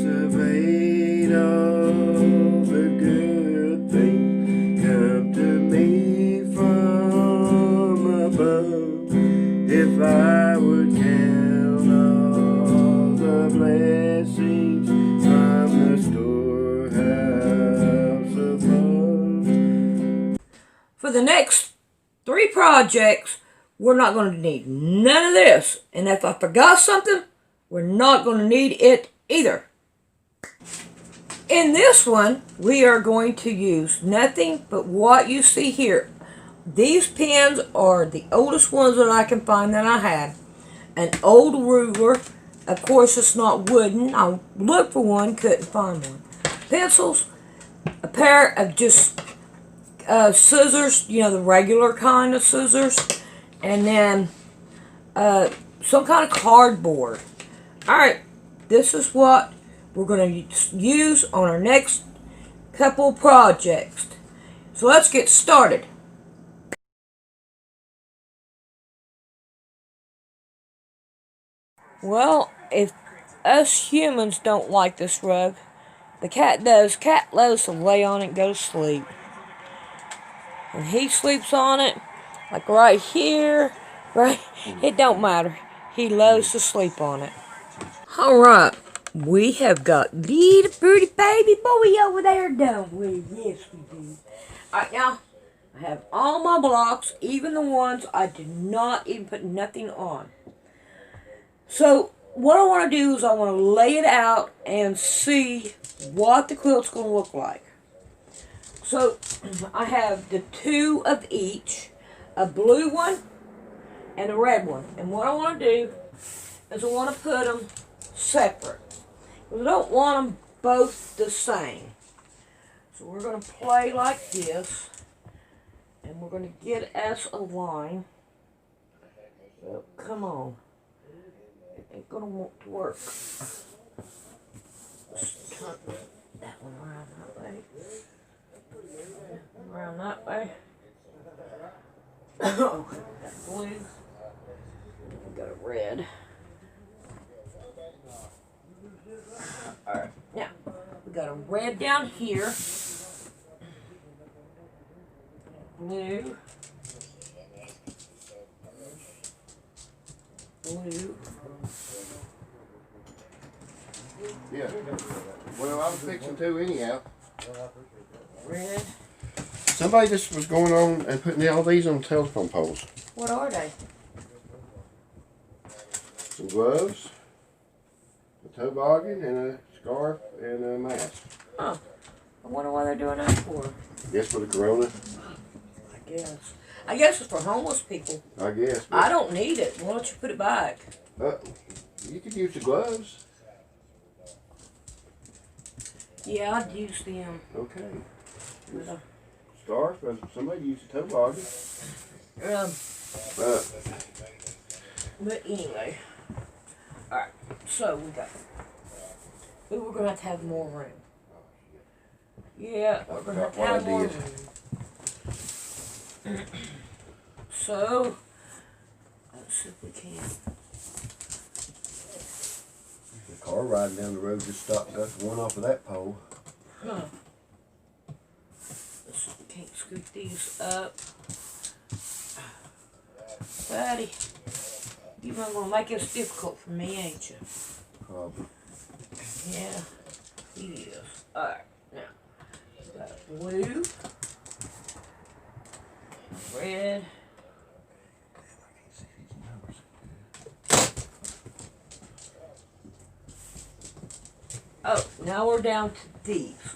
anticipate all the good things come to me from above. If I would count all the blessings from the storehouse above. For the next 3 projects, we're not going to need none of this. And if I forgot something, we're not going to need it either. In this one, we are going to use nothing but what you see here. These pens are the oldest ones that I can find that I had. An old ruler. Of course, it's not wooden. I looked for one, couldn't find one. Pencils. A pair of just scissors, you know, the regular kind of scissors. And then some kind of cardboard. Alright, this is what we're going to use on our next couple projects. So let's get started. Well, if us humans don't like this rug, the cat does. Cat loves to lay on it and go to sleep. And he sleeps on it, like right here, right? It don't matter. He loves to sleep on it. Alright, we have got little pretty baby boy over there, don't we? Yes, we do. Alright, now, I have all my blocks, even the ones I did not even put nothing on. So, what I want to do is I want to lay it out and see what the quilt's going to look like. So, I have the 2 of each, a blue one and a red one. And what I want to do is I want to put them separate. I don't want them both the same. So we're going to play like this. And we're going to get us a line. So, come on. It ain't going to want to work. Let's turn that one around that way. Around that way. Oh, got blue. We got a red. Alright, now we got a red down here. Blue. Blue. Yeah. Well, I was fixing to anyhow. Red. Somebody just was going on and putting all these on telephone poles. What are they? Some gloves, a toboggan, and a scarf, and a mask. Oh, I wonder why they're doing that for. Guess for the corona? I guess. I guess it's for homeless people. I guess. I don't need it. Why don't you put it back? You could use the gloves. Yeah, I'd use them. Okay. Scarf, somebody used a toboggan. But anyway. Alright, so we got. We're going to have more room. Yeah, we're going to have more room. So, let's see if we can. The car riding down the road just stopped up one off of that pole. Huh. Let's see if we can't scoop these up. Buddy, you're going to make this difficult for me, ain't you? Probably. Yeah, he is. Alright, now, we got blue, red, oh, now we're down to these.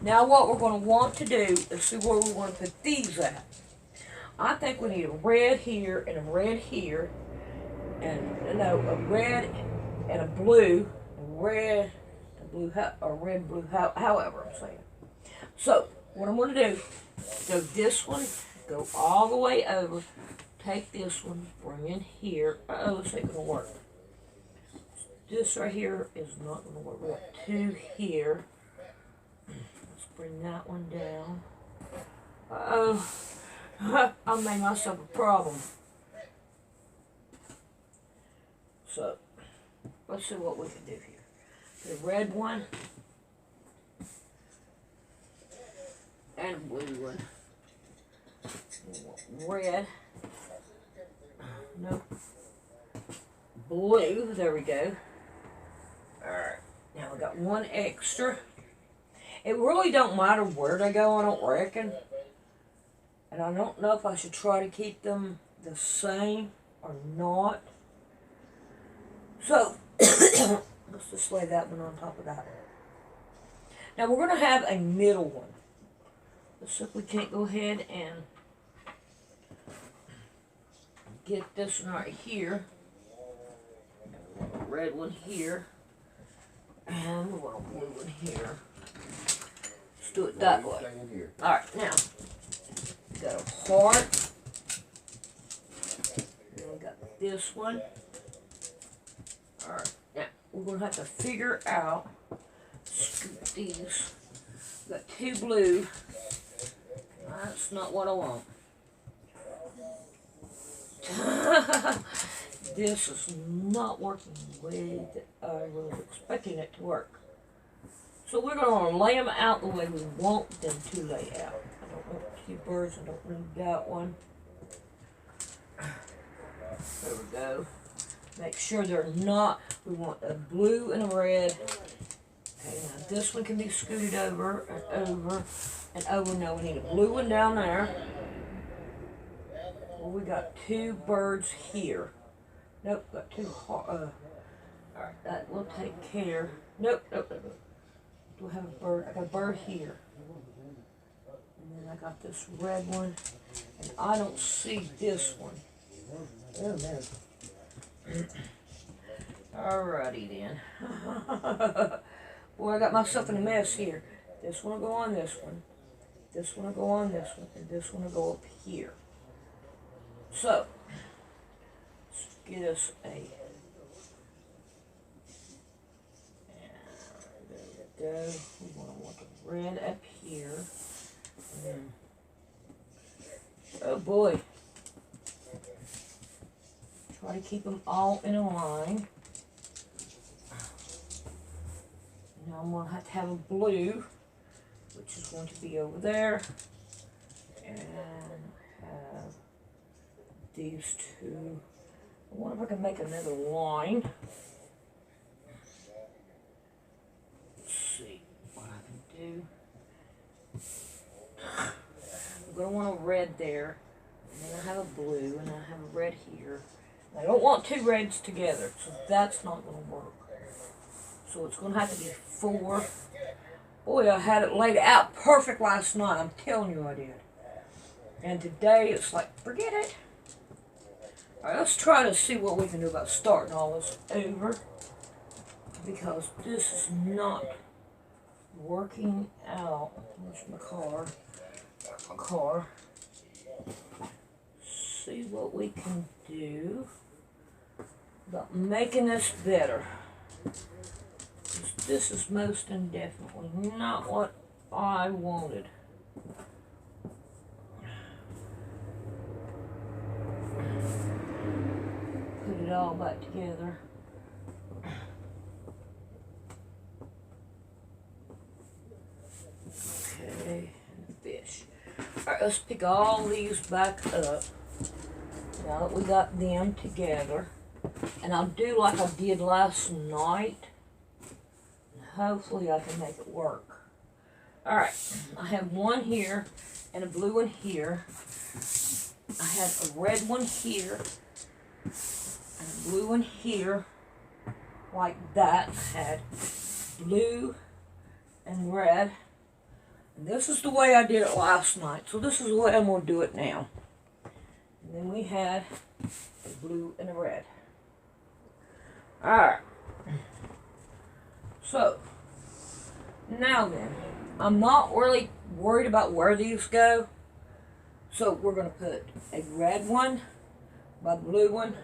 Now what we're going to want to do is see where we want to put these at. I think we need a red here and a red here, and no, a red and a blue, red, blue, or red, blue, however I'm saying. So, what I'm going to do, go this one, go all the way over, take this one, bring in here. Uh-oh, this ain't going to work. This right here is not going to work. We got 2 here. Let's bring that one down. Uh-oh. I made myself a problem. So, let's see what we can do here. The red one. And a blue one. Red. Nope. Blue. There we go. Alright. Now we got one extra. It really don't matter where they go, I don't reckon. And I don't know if I should try to keep them the same or not. So, let's just lay that one on top of that one. Now we're going to have a middle one. Let's see if we can't go ahead and get this one right here. We want a red one here. And we want a blue one here. Let's do it that way. Alright, now, we got a heart. And we got this one. Alright, now, we're going to have to figure out, scoop these. We got two blue. That's not what I want. This is not working the way that I was expecting it to work. So we're going to lay them out the way we want them to lay out. I don't want two birds. I don't need that one. There we go. Make sure they're not. We want a blue and a red. Okay, now this one can be scooted over and over and over. Now we need a blue one down there. Well, we got two birds here. Nope, got two. Alright, that will take care. Nope. Do I have a bird? I got a bird here. And then I got this red one. And I don't see this one. Oh, no. Alrighty then. Boy, I got myself in a mess here. This one will go on this one. This one will go on this one. And this one will go up here. So, let's get us a... There we go. We want the red up here. Oh boy. Try to keep them all in a line. Now I'm going to have a blue, which is going to be over there. And have these two. I wonder if I can make another line. Let's see what I can do. I'm going to want a red there. And then I have a blue, and I have a red here. I don't want two reds together, so that's not going to work. So it's going to have to be 4. Boy, I had it laid out perfect last night. I'm telling you I did. And today it's like, forget it. Alright, let's try to see what we can do about starting all this over. Because this is not working out. Where's my car? There's my car. See what we can do about making this better. This is most indefinitely not what I wanted. Put it all back together. Okay, and the fish. Alright, let's pick all these back up. Now that we got them together. And I'll do like I did last night. Hopefully I can make it work. Alright, I have one here and a blue one here. I have a red one here and a blue one here, like that. I had blue and red. And this is the way I did it last night, so this is the way I'm going to do it now. And then we had a blue and a red. Alright. So, now then, I'm not really worried about where these go. So we're going to put a red one by the blue one,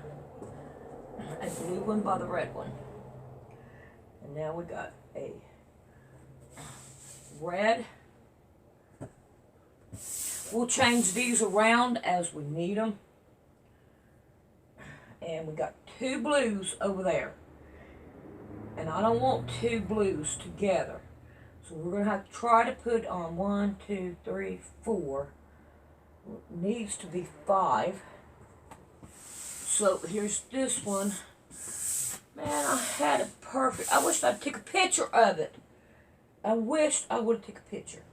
a blue one by the red one. And now we got a red. We'll change these around as we need them. And we got two blues over there. And I don't want two blues together. So we're going to have to try to put on 1, 2, 3, 4. It needs to be 5. So here's this one. Man, I had it perfect. I wish I'd take a picture of it. I wished I would take a picture.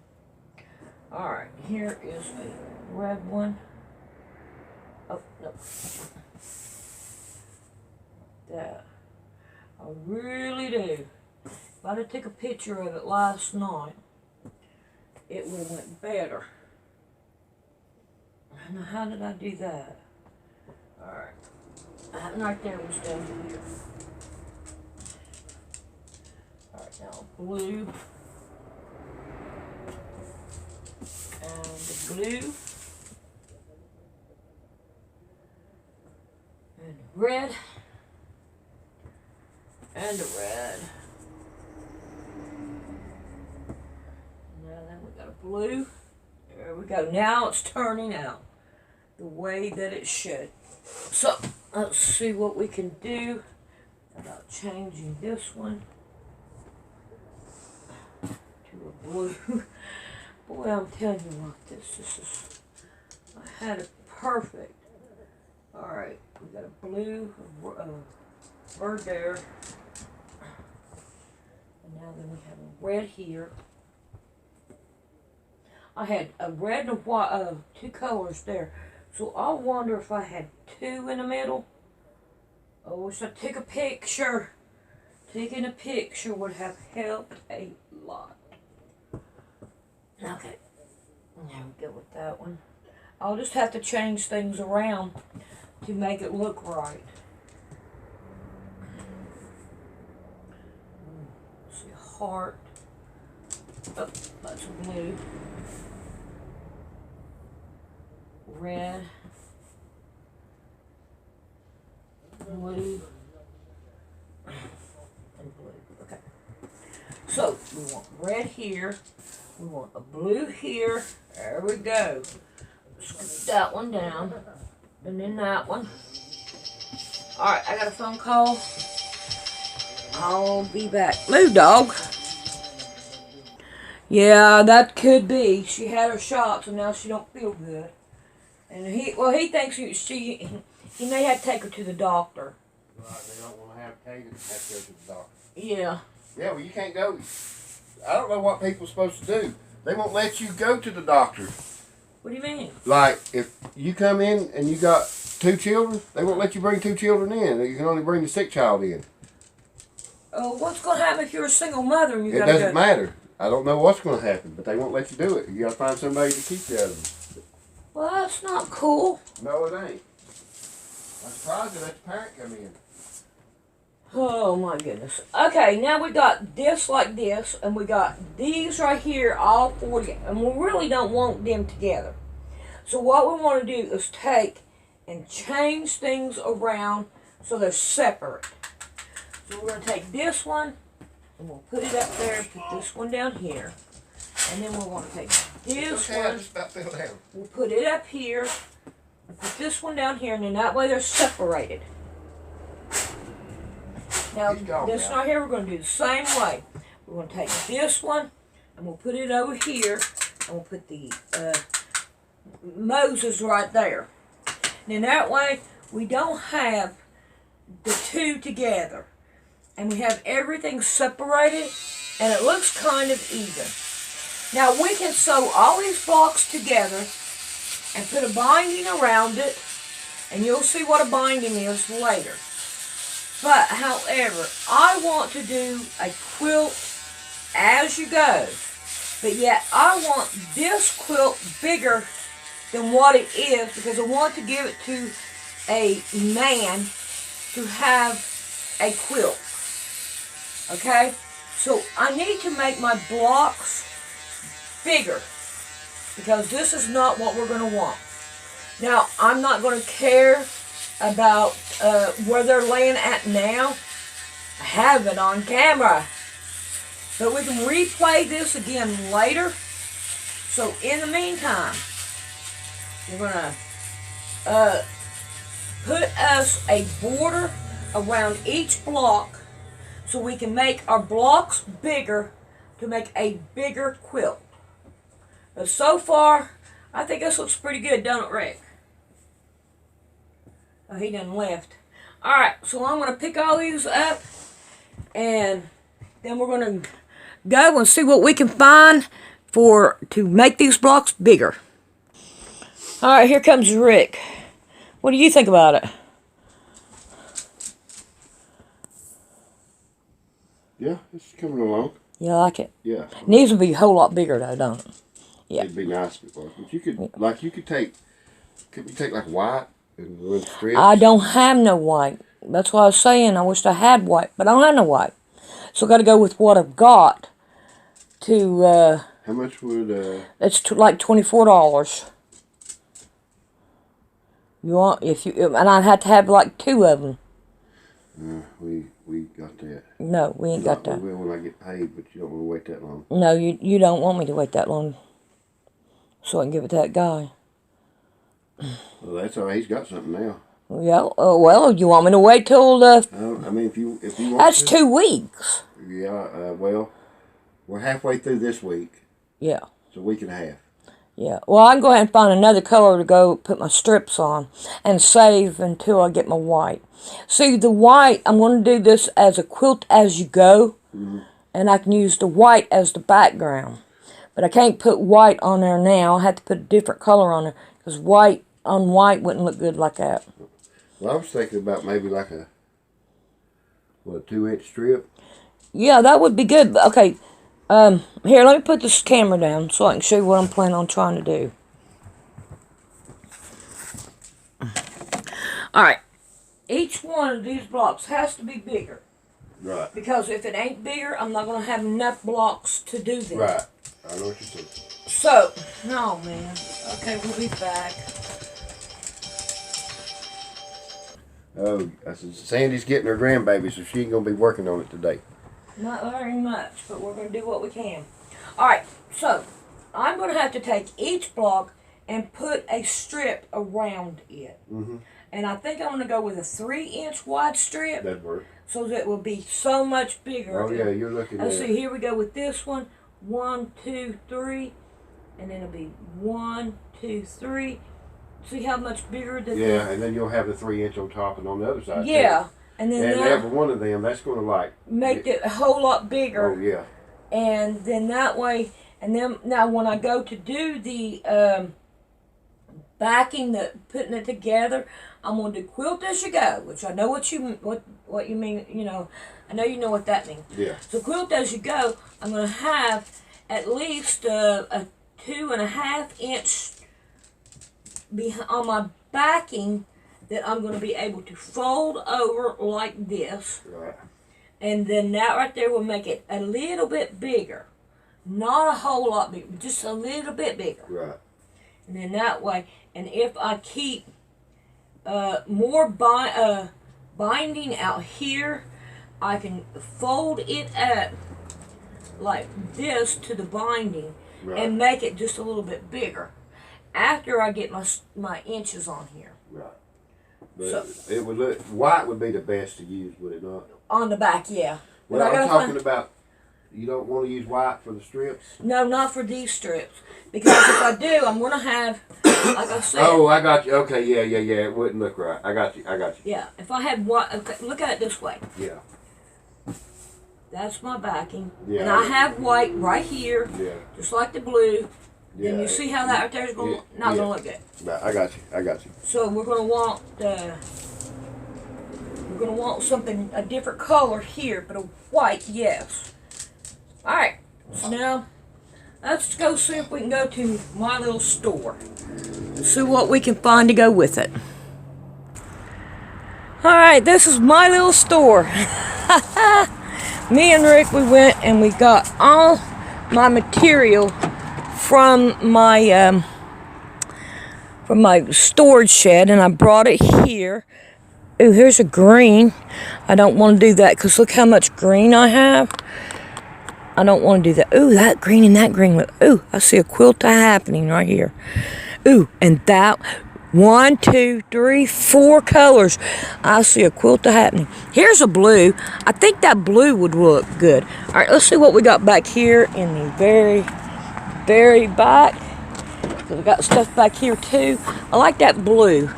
Alright, here is a red one. Oh, no. That. I really do. If I'd have took a picture of it last night, it would have went better. Now, how did I do that? Alright. That right there was down here. Alright, now blue. And the blue. And red. And the red. Now then we got a blue. There we go. Now it's turning out the way that it should. So let's see what we can do about changing this one to a blue. Boy, I'm telling you what, this is, I had it perfect. Alright, we got a blue bird there. And now then we have a red here. I had a red and a white, 2 colors there. So I wonder if I had 2 in the middle. I wish I took a picture. Taking a picture would have helped a lot. Okay, there we go with that one. I'll just have to change things around to make it look right. Let's see, heart. Oh, that's a blue. Red. Blue. And blue. Okay. So, we want red here. We want a blue here. There we go. Scoot that one down. And then that one. Alright, I got a phone call. I'll be back. Move, dog. Yeah, that could be. She had her shots and now she don't feel good. And he thinks he may have to take her to the doctor. Right, they don't want to have Katie have to go to the doctor. Yeah. Yeah, well, you can't go. I don't know what people are supposed to do. They won't let you go to the doctor. What do you mean? Like, if you come in and you got 2 children, they won't let you bring 2 children in. You can only bring the sick child in. Oh, what's going to happen if you're a single mother and you It got to doesn't matter. I don't know what's going to happen, but they won't let you do it. You got to find somebody to keep you out of them. Well, that's not cool. No, it ain't. I'm surprised that the parent come in. Oh my goodness. Okay, now we got this like this, and we got these right here, all 40, and we really don't want them together. So what we want to do is take and change things around so they're separate. So we're going to take this one, and we'll put it up there, put this one down here. And then we're going to take this one, we'll put it up here, and put this one down here, and then that way they're separated. Now, this right here, we're going to do the same way. We're going to take this one, and we'll put it over here, and we'll put the Moses right there. And then that way, we don't have the 2 together. And we have everything separated, and it looks kind of even. Now, we can sew all these blocks together and put a binding around it, and you'll see what a binding is later. But, however, I want to do a quilt as you go. But yet, I want this quilt bigger than what it is because I want to give it to a man to have a quilt. Okay? So, I need to make my blocks bigger because this is not what we're going to want. Now, I'm not going to care about where they're laying at now. I have it on camera. But we can replay this again later. So in the meantime, we're going to put us a border around each block so we can make our blocks bigger to make a bigger quilt. But so far, I think this looks pretty good, don't it, Rick? Oh, he done left. Alright, so I'm going to pick all these up, and then we're going to go and see what we can find to make these blocks bigger. Alright, here comes Rick. What do you think about it? Yeah, it's coming along. You like it? Yeah. It needs to be a whole lot bigger though, don't it? Yeah. It'd be nice if it was. But you could, could we take like white and run strips? I don't have no white. That's why I was saying I wished I had white, but I don't have no white. So I got to go with what I've got. To how much would it's like $24. You want and I'd have to have like 2 of them. We got that. No, we ain't got that. We will when I get paid, but you don't want to wait that long. No, you don't want me to wait that long, so I can give it to that guy. Well, that's all right. He's got something now. Yeah. Well, you want me to wait till the? I mean, if you want. That's 2 weeks. Yeah. Well, we're halfway through this week. Yeah. It's a week and a half. Yeah. Well, I can go ahead and find another color to go put my strips on and save until I get my white. See, the white, I'm going to do this as a quilt as you go, and I can use the white as the background. But I can't put white on there now. I have to put a different color on there because white on white wouldn't look good like that. Well, I was thinking about maybe like a 2-inch strip. Yeah, that would be good. Okay, here, let me put this camera down so I can show you what I'm planning on trying to do. Alright, each one of these blocks has to be bigger. Right. Because if it ain't bigger, I'm not going to have enough blocks to do them. Right. I know what you're saying. So, oh man. Okay, we'll be back. Oh, I said Sandy's getting her grandbaby, so she ain't going to be working on it today. Not very much, but we're going to do what we can. Alright, so I'm going to have to take each block and put a strip around it. And I think I'm going to go with a 3-inch wide strip. That'd work. So that it will be so much bigger. Oh, yeah, you're looking at it. Let's see, here we go with this one. 1, 2, 3. And then it'll be 1, 2, 3. See how much bigger the... Yeah, and then you'll have the 3-inch on top and on the other side. Yeah. Too. And then and every one of them, that's going to make it a whole lot bigger. Oh, yeah. And then that way, and then now when I go to do the backing, putting it together, I'm going to do quilt as you go, which I know what you mean, you know. I know you know what that means. Yeah. So quilt as you go, I'm going to have at least a 2.5-inch on my backing that I'm going to be able to fold over like this. Right. And then that right there will make it a little bit bigger. Not a whole lot bigger, just a little bit bigger. Right. And then that way, and if I keep more binding out here, I can fold it up like this to the binding, right, and make it just a little bit bigger after I get my inches on here. Right. But so, it would look, white would be the best to use, would it not? On the back, yeah. Well, I'm talking about, you don't want to use white for the strips? No, not for these strips. Because if I do, I'm going to have, like I said. Oh, I got you. Okay, yeah. It wouldn't look right. I got you. Yeah, if I had white, okay, look at it this way. Yeah. That's my backing. Yeah. And I have white right here. Yeah. Just like the blue. Yeah. Then you see how that right there is going, not going to look good. Right, I got you. So we're going to want something, a different color here, but a white, yes. Alright, so now let's go see if we can go to my little store and see what we can find to go with it. Alright, this is my little store. Me and Rick, we went and we got all my material from my storage shed, and I brought it here. Ooh, here's a green. I don't want to do that because look how much green I have. I don't want to do that. Ooh, that green and that green. Ooh, I see a quilt happening right here. Ooh, and that 1, 2, 3, 4 colors. I see a quilt happening. Here's a blue. I think that blue would look good. All right, let's see what we got back here in the very back. We got stuff back here too. I like that blue.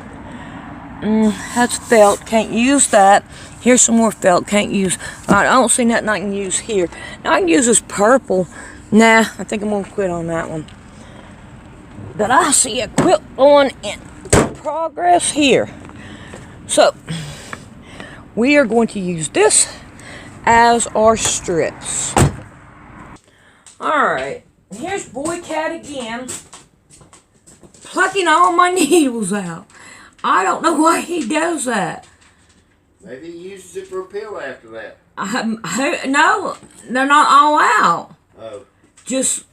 That's felt. Can't use that. Here's some more felt. Can't use. All right, I don't see nothing I can use here. Now I can use this purple. Nah, I think I'm gonna quit on that one. But I see a quilt on in progress here. So we are going to use this as our strips. Alright, here's Boy Cat again, plucking all my needles out. I don't know why he does that. Maybe he uses it for a pill after that. No, they're not all out. Oh. Just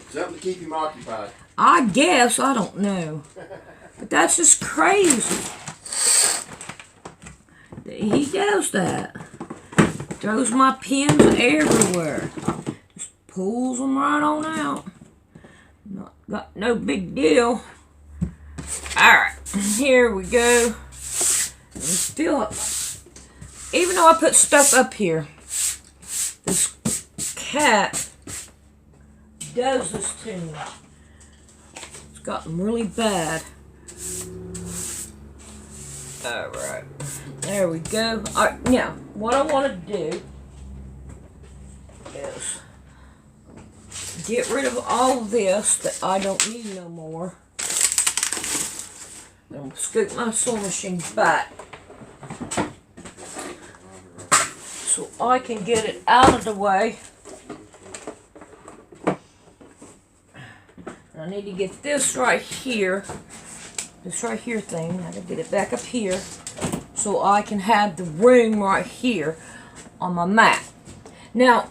something to keep him occupied. I guess, I don't know. But that's just crazy. He does that. Throws my pins everywhere. Just pulls them right on out. Not got no big deal. Alright, here we go. And still, even though I put stuff up here, this cat does this to me. It's gotten really bad. Alright, there we go. Alright, now, what I want to do is get rid of all this that I don't need no more. I'm going to scoop my sewing machine back so I can get it out of the way. I need to get this right here. This right here thing, I gotta get it back up here so I can have the room right here on my mat. Now,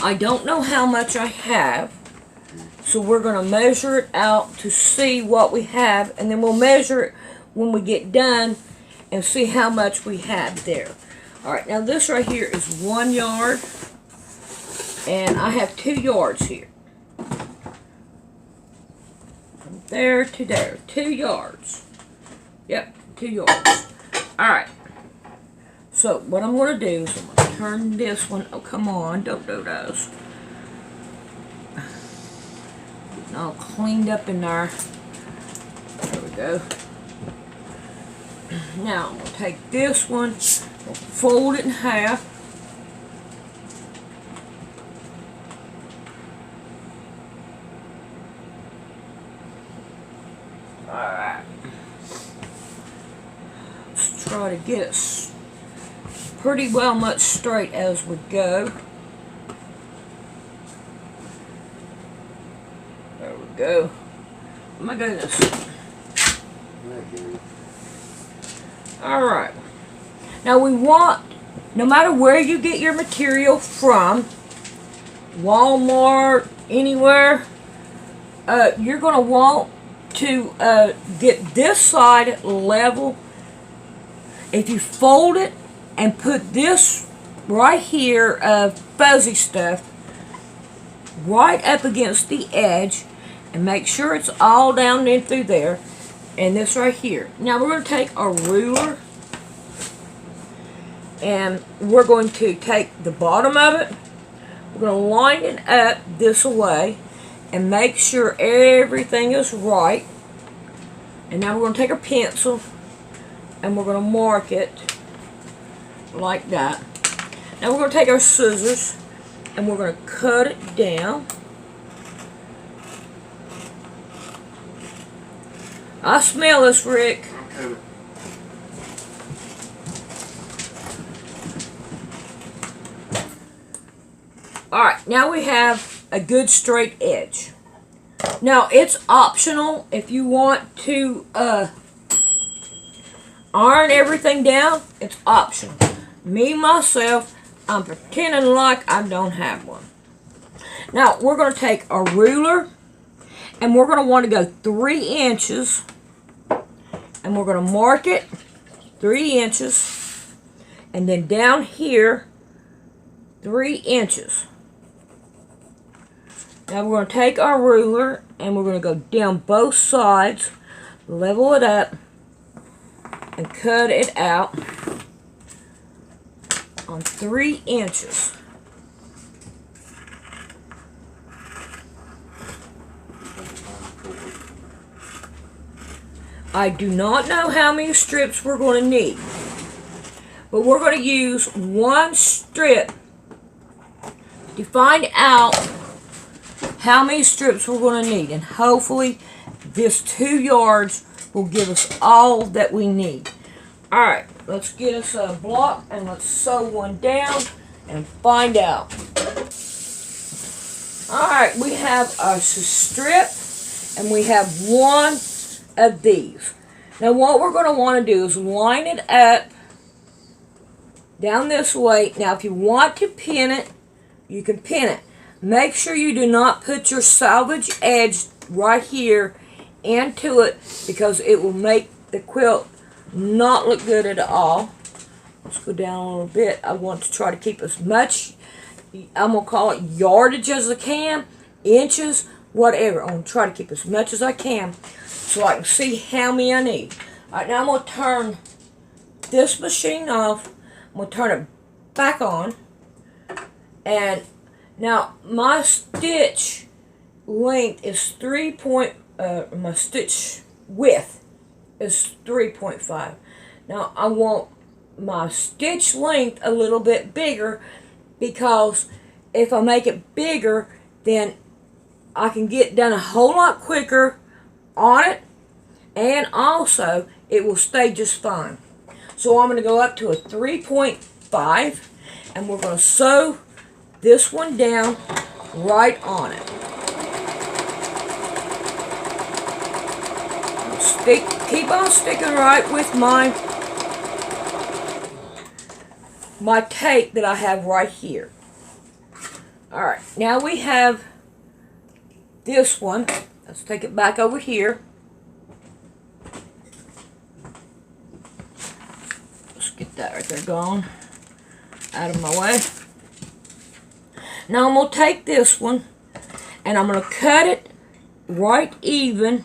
I don't know how much I have, so we're gonna measure it out to see what we have, and then we'll measure it when we get done and see how much we have there. Alright, now this right here is 1 yard, and I have 2 yards here. There to there, 2 yards. Yep, 2 yards. Alright. So, what I'm going to do is I'm going to turn this one. Oh, come on, don't do those. Getting all cleaned up in there. There we go. Now, I'm going to take this one, we'll fold it in half. Alright. Let's try to get it pretty well much straight as we go. There we go. Oh my goodness. Alright. Now we want, no matter where you get your material from, Walmart, anywhere, you're going to want to get this side level. If you fold it and put this right here of fuzzy stuff right up against the edge and make sure it's all down in through there, and this right here. Now we're going to take our ruler and we're going to take the bottom of it, we're going to line it up this way and make sure everything is right. And now we're going to take our pencil and we're going to mark it like that. Now we're going to take our scissors and we're going to cut it down. I smell this, Rick. Okay. Alright, now we have a good straight edge. Now, it's optional if you want to iron everything down. It's optional. Me, myself, I'm pretending like I don't have one. Now, we're going to take a ruler, and we're going to want to go 3 inches, and we're going to mark it 3 inches, and then down here, 3 inches. Now we're going to take our ruler and we're going to go down both sides level it up, and cut it out on 3 inches. I do not know how many strips we're going to need, but we're going to use 1 strip to find out how many strips we're going to need, and hopefully this 2 yards will give us all that we need. Alright, let's get us a block and let's sew one down and find out. Alright, we have our strip and we have 1 of these. Now what we're going to want to do is line it up down this way. Now if you want to pin it, you can pin it. Make sure you do not put your salvage edge right here into it, because it will make the quilt not look good at all. Let's go down a little bit. I want to try to keep as much, I'm going to call it yardage as I can, inches, whatever. I'm going to try to keep as much as I can so I can see how many I need. Alright, now I'm going to turn this machine off. I'm going to turn it back on. And now my stitch length is my stitch width is 3.5. Now I want my stitch length a little bit bigger, because if I make it bigger, then I can get done a whole lot quicker on it, and also it will stay just fine. So I'm going to go up to a 3.5, and we're going to sew this one down right on it. Keep on sticking right with my tape that I have right here. Alright, now we have this one. Let's take it back over here. Let's get that right there gone. Out of my way. Now I'm going to take this one and I'm going to cut it right even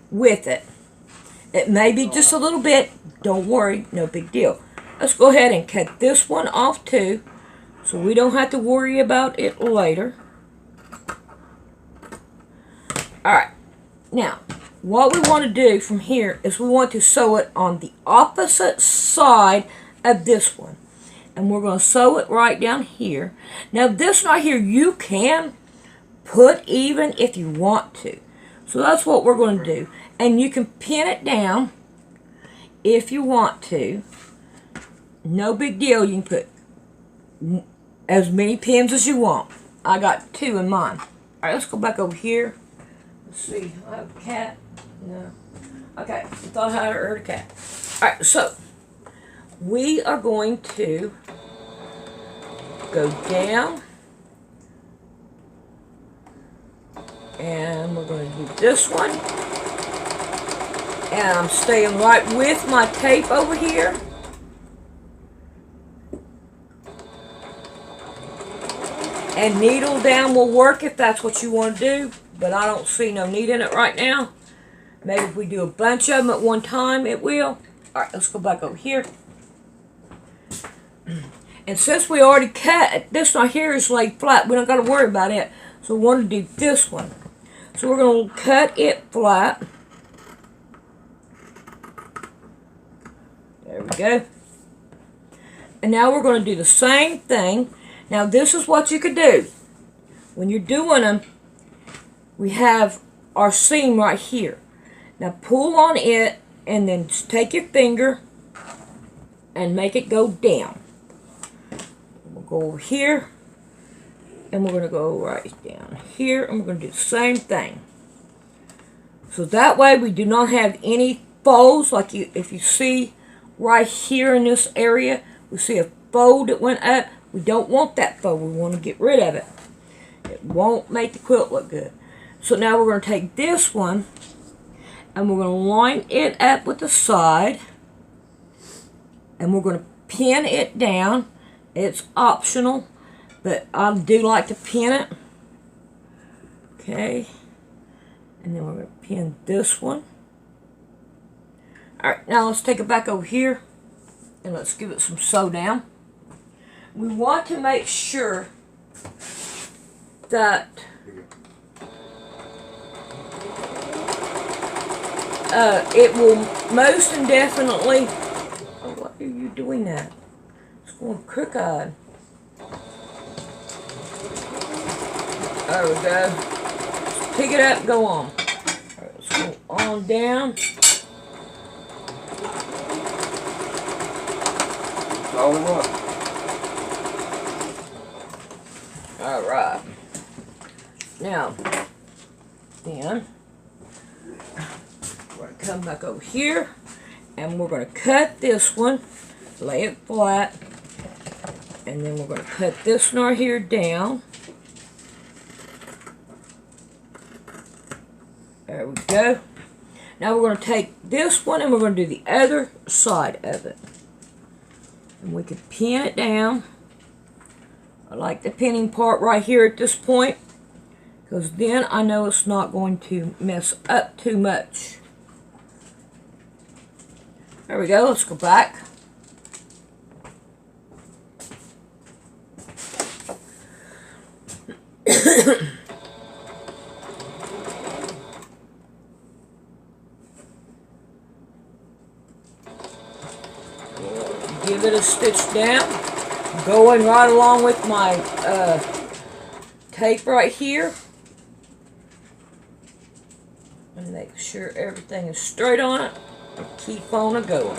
with it. It may be just a little bit. Don't worry, no big deal. Let's go ahead and cut this one off too, so we don't have to worry about it later. Alright, now what we want to do from here is we want to sew it on the opposite side of this one. And we're going to sew it right down here. Now this right here you can put even if you want to. So that's what we're going to do. And you can pin it down if you want to. No big deal. You can put as many pins as you want. I got 2 in mine. Alright, let's go back over here. Let's see. I have a cat. No. Okay. I thought I heard a cat. Alright, so we are going to go down. And we're going to do this one. And I'm staying right with my tape over here. And needle down will work if that's what you want to do. But I don't see no need in it right now. Maybe if we do a bunch of them at one time, it will. Alright, let's go back over here. And since we already cut, this right here is laid flat. We don't got to worry about it. So we want to do this one. So we're going to cut it flat. There we go. And now we're going to do the same thing. Now this is what you could do. When you're doing them, we have our seam right here. Now pull on it and then just take your finger and make it go down. We'll go over here. And we're going to go right down here, and we're going to do the same thing. So that way we do not have any folds, like if you see right here in this area, we see a fold that went up. We don't want that fold. We want to get rid of it. It won't make the quilt look good. So now we're going to take this one, and we're going to line it up with the side, and we're going to pin it down. It's optional, but I do like to pin it. Okay. And then we're going to pin this one. Alright, now let's take it back over here and let's give it some sew down. We want to make sure that it will most indefinitely. Oh, why are you doing that? It's going crooked. There we go. Pick it up and go on. Alright, let's go on down. That's all we want. Alright. Now, then, we're going to come back over here and we're going to cut this one, lay it flat, and then we're going to cut this one right here down. There we go. Now we're going to take this one and we're going to do the other side of it. And we can pin it down. I like the pinning part right here at this point, because then I know it's not going to mess up too much. There we go. Let's go back. Give it a stitch down, going right along with my tape right here, and make sure everything is straight on it, and keep on a going.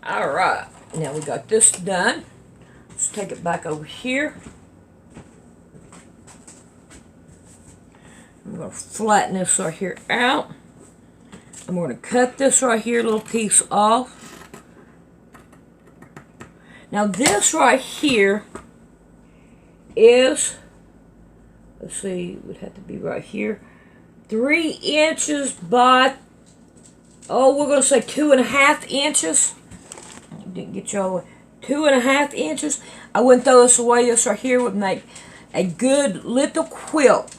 Alright, now we got this done. Let's take it back over here. I'm going to flatten this right here out. I'm going to cut this right here, little piece off. Now this right here is, let's see, it would have to be right here, 3 inches by, oh, we're going to say 2.5 inches. Didn't get you all the way. 2.5 inches. I wouldn't throw this away. This right here would make a good little quilt.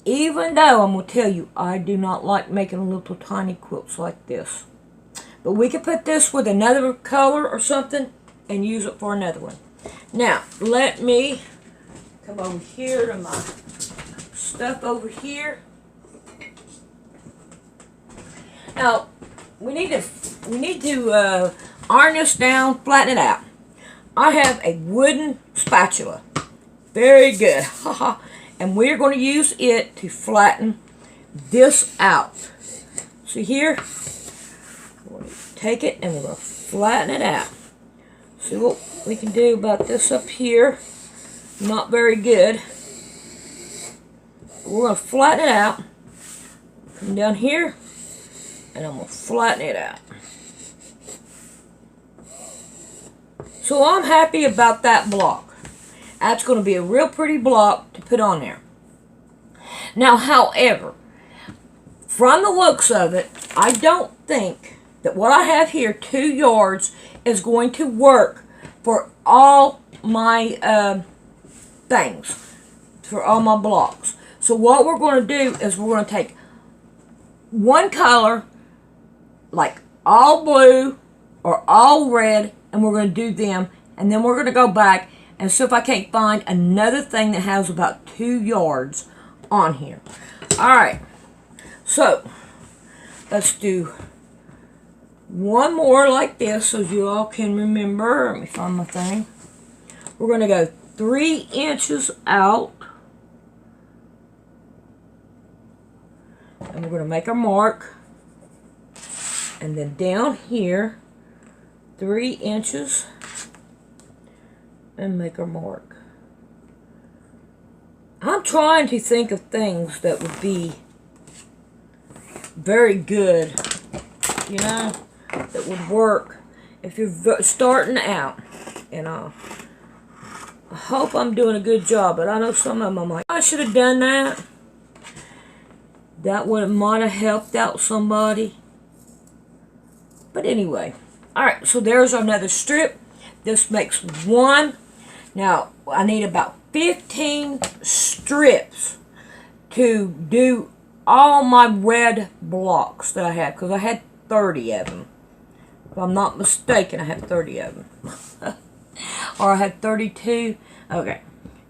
Even though, I'm going to tell you, I do not like making little tiny quilts like this. But we could put this with another color or something and use it for another one. Now, let me come over here to my stuff over here. Now, we need to iron this down, flatten it out. I have a wooden spatula. Very good. Haha. And we're going to use it to flatten this out. See here? We're going to take it and we're going to flatten it out. See what we can do about this up here. Not very good. We're going to flatten it out. Come down here and I'm going to flatten it out. So I'm happy about that block. That's going to be a real pretty block to put on there. Now, however, from the looks of it, I don't think that what I have here, 2 yards, is going to work for all my things, for all my blocks. So what we're going to do is we're going to take one color, like all blue or all red, and we're going to do them, and then we're going to go back and see if I can't find another thing that has about 2 yards on here. Alright, so let's do one more like this so you all can remember. Let me find my thing. We're going to go 3 inches out. And we're going to make our mark. And then down here, 3 inches. And make our mark. I'm trying to think of things that would be very good, you know, that would work if you're starting out. And I hope I'm doing a good job, but I know some of them I'm like, I should have done that. That would might have helped out somebody. But anyway, alright, so there's another strip. This makes one. Now, I need about 15 strips to do all my red blocks that I have, because I had 30 of them. If I'm not mistaken, I had 30 of them. Or I had 32. Okay.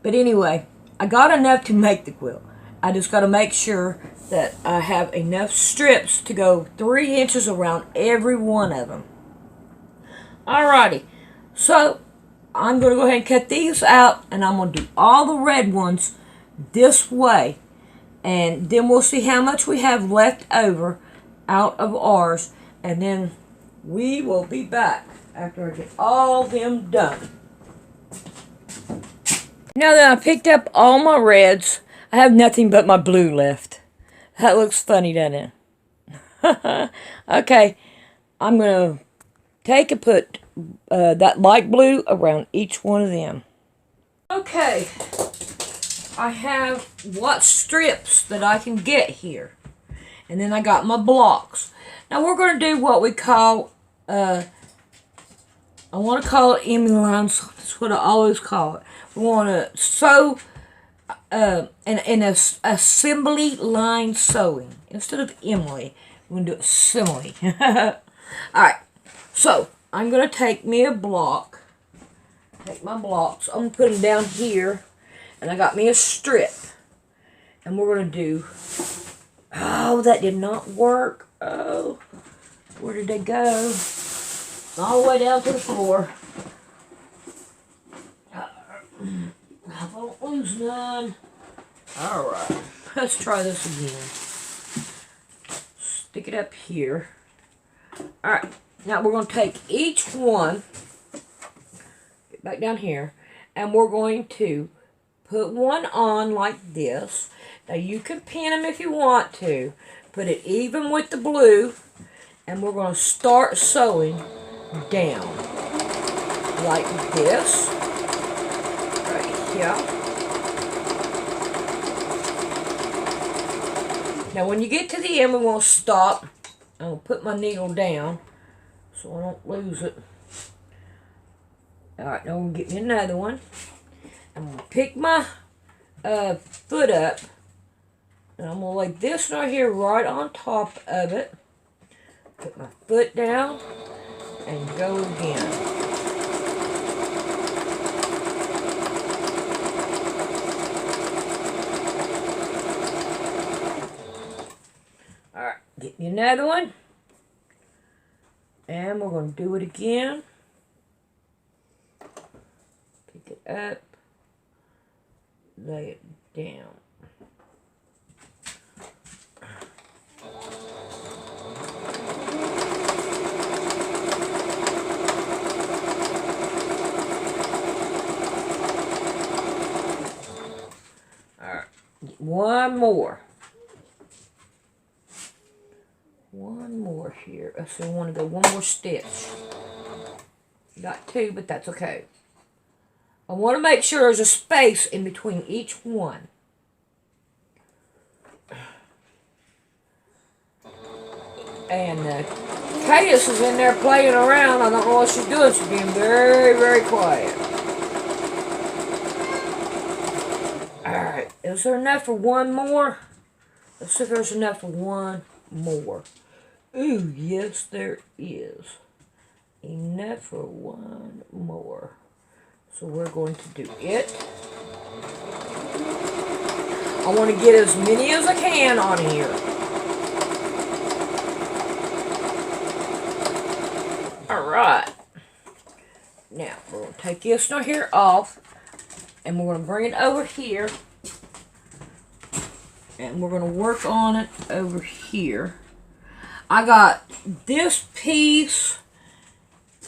But anyway, I got enough to make the quilt. I just got to make sure that I have enough strips to go 3 inches around every one of them. Alrighty. So, I'm going to go ahead and cut these out, and I'm going to do all the red ones this way. And then we'll see how much we have left over out of ours. And then we will be back after I get all them done. Now that I picked up all my reds, I have nothing but my blue left. That looks funny, doesn't it? Okay, I'm going to take and put that light blue around each one of them. Okay, I have what strips that I can get here. And then I got my blocks. Now we're going to do what we call, I want to call it Emmy lines. That's what I always call it. We want to sew in a assembly line sewing. Instead of Emily, we're going to do it simile. Alright, so I'm going to take me a block. Take my blocks. I'm going to put them down here. And I got me a strip. And we're going to do... Oh, that did not work. Oh, where did they go? All the way down to the floor. I won't lose none. Alright, let's try this again. Stick it up here. Alright, now we're going to take each one, get back down here, and we're going to put one on like this. Now you can pin them if you want to. Put it even with the blue, and we're going to start sewing down like this. Right here. Now when you get to the end, we want to stop. I'm going to put my needle down so I don't lose it. Alright, now we'll get me another one. I'm going to pick my foot up. And I'm going to lay this right here right on top of it. Put my foot down and go again. Alright, get me another one. And we're going to do it again. Pick it up. Lay it down. Alright, one more. One more here. So I want to go one more stitch. Got two, but that's okay. I want to make sure there's a space in between each one. And Cadis is in there playing around. I don't know what she's doing. She's being very, very quiet. Alright, is there enough for one more? Let's see if there's enough for one more. Ooh, yes there is. Enough for one more. So we're going to do it. I want to get as many as I can on here. Alright. Now, we're going to take this right here off. And we're going to bring it over here. And we're going to work on it over here. I got this piece.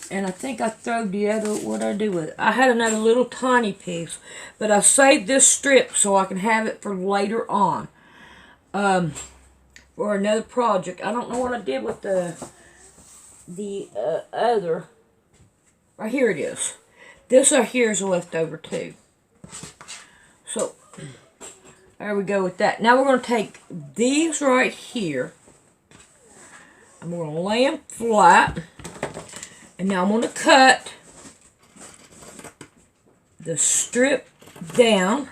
And I think I threw the other, what did I do with it? I had another little tiny piece. But I saved this strip so I can have it for later on. For another project. I don't know what I did with the other. Right here it is. This right here is left over too. So, there we go with that. Now we're going to take these right here. And we're going to lay them flat. And now I'm going to cut the strip down.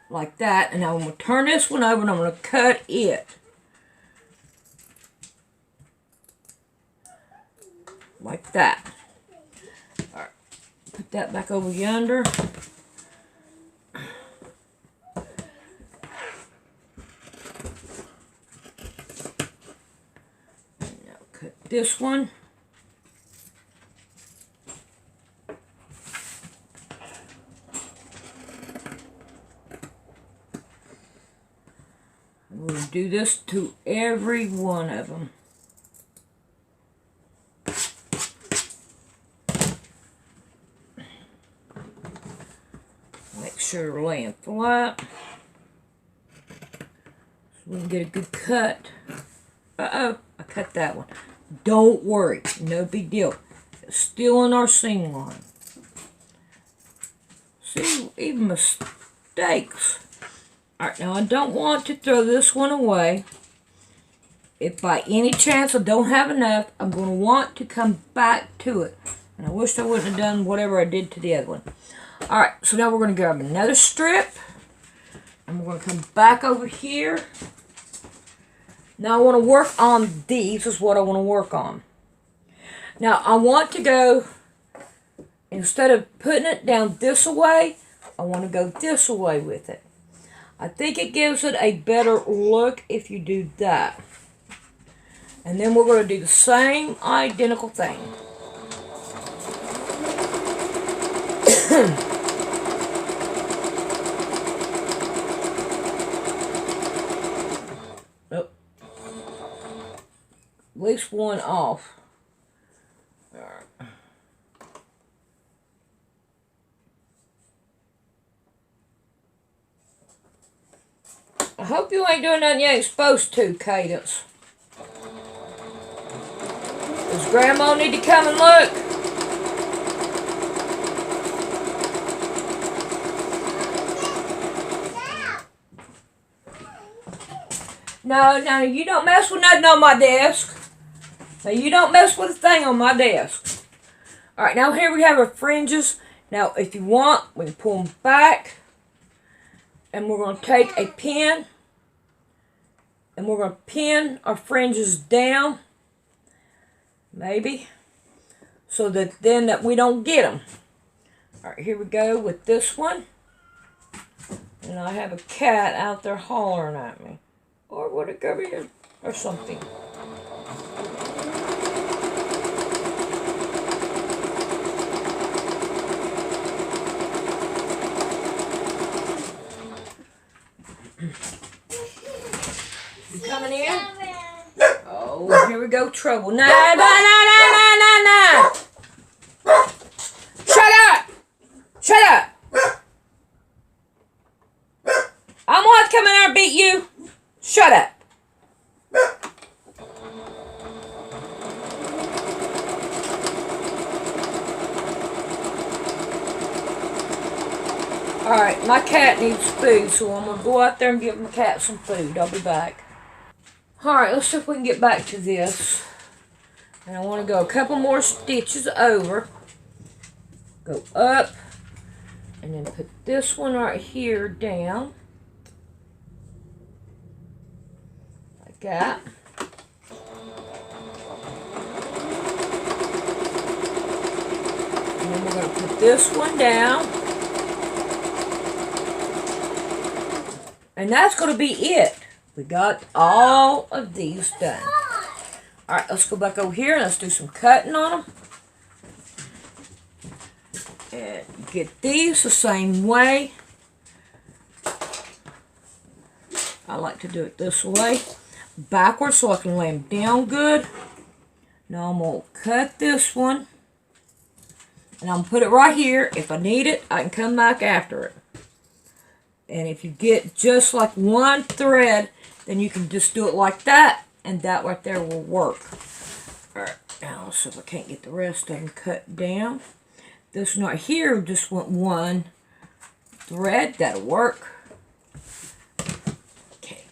Like that. And now I'm going to turn this one over and I'm going to cut it. Like that. Alright. Put that back over yonder. Now cut this one. We'll do this to every one of them. Make sure they're laying flat so we can get a good cut. Uh-oh, I cut that one. Don't worry, no big deal. It's still in our seam line. See, even mistakes. Alright, now I don't want to throw this one away. If by any chance I don't have enough, I'm going to want to come back to it. And I wish I wouldn't have done whatever I did to the other one. Alright, so now we're going to grab another strip. And we're going to come back over here. Now I want to work on these. Is what I want to work on. Now I want to go, instead of putting it down this way, I want to go this way with it. I think it gives it a better look if you do that. And then we're going to do the same identical thing. Nope. At least one off. Alright. I hope you ain't doing nothing you ain't supposed to, Cadence. Does Grandma need to come and look? No, you don't mess with nothing on my desk. Now, you don't mess with a thing on my desk. Alright, now here we have our fringes. Now, if you want, we can pull them back. And we're going to take a pin. And we're going to pin our fringes down. Maybe. So that then that we don't get them. Alright, here we go with this one. And I have a cat out there hollering at me. Or would it go over here? Or something. You coming in? Oh, here we go, trouble. No. Shut up! Shut up! I'm going to come in there and beat you. Shut up. Alright, my cat needs food, so I'm going to go out there and give my cat some food. I'll be back. Alright, let's see if we can get back to this. And I want to go a couple more stitches over. Go up. And then put this one right here down. Like that. And then we're going to put this one down. And that's going to be it. We got all of these done. Alright, let's go back over here and let's do some cutting on them. And get these the same way. I like to do it this way. Backwards so I can lay them down good. Now I'm going to cut this one. And I'm going to put it right here. If I need it, I can come back after it. And if you get just like one thread, then you can just do it like that. And that right there will work. Alright, now let's see if I can't get the rest of them cut down. This one right here just want one thread. That'll work. Okay.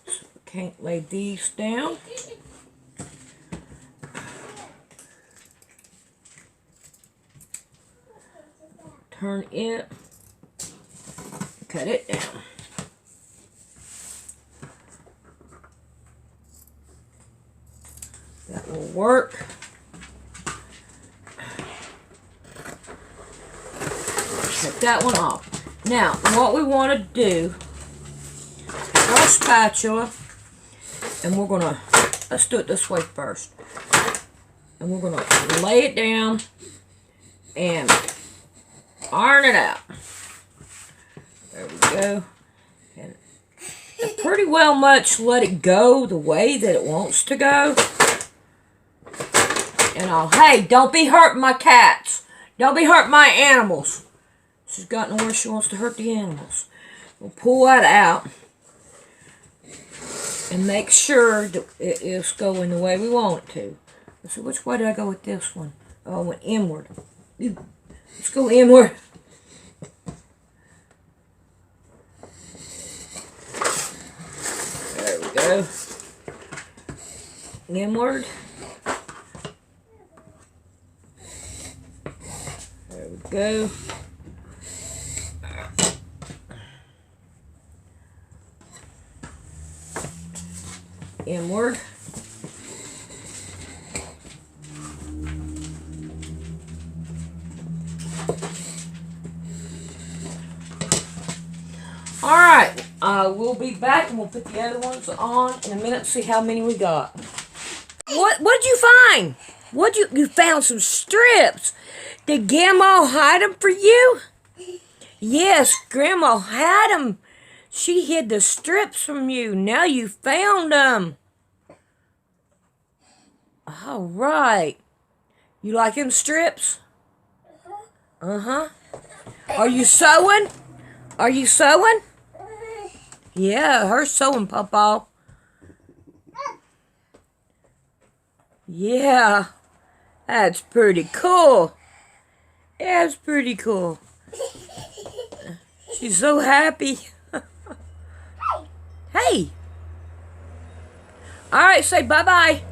So we can't lay these down. turn it, cut it down. That will work. Cut that one off. Now, what we want to do, our spatula, and we're gonna, let's do it this way first. And we're gonna lay it down and iron it out. There we go. And pretty well much let it go the way that it wants to go. And hey, don't be hurting my cats. Don't be hurting my animals. She's gotten where she wants to hurt the animals. We'll pull that out and make sure that it is going the way we want it to. So which way did I go with this one? Oh, I went inward. Let's go inward. There we go. Inward. There we go. Inward. Alright, we'll be back and we'll put the other ones on in a minute and see how many we got. What did you find? You found some strips. Did Grandma hide them for you? Yes, Grandma had them. She hid the strips from you. Now you found them. All right. You like them strips? Uh-huh. Are you sewing? Are you sewing? Yeah, her sewing, Papa. Yeah. That's pretty cool. That's pretty cool. She's so happy. Hey. All right, say bye-bye.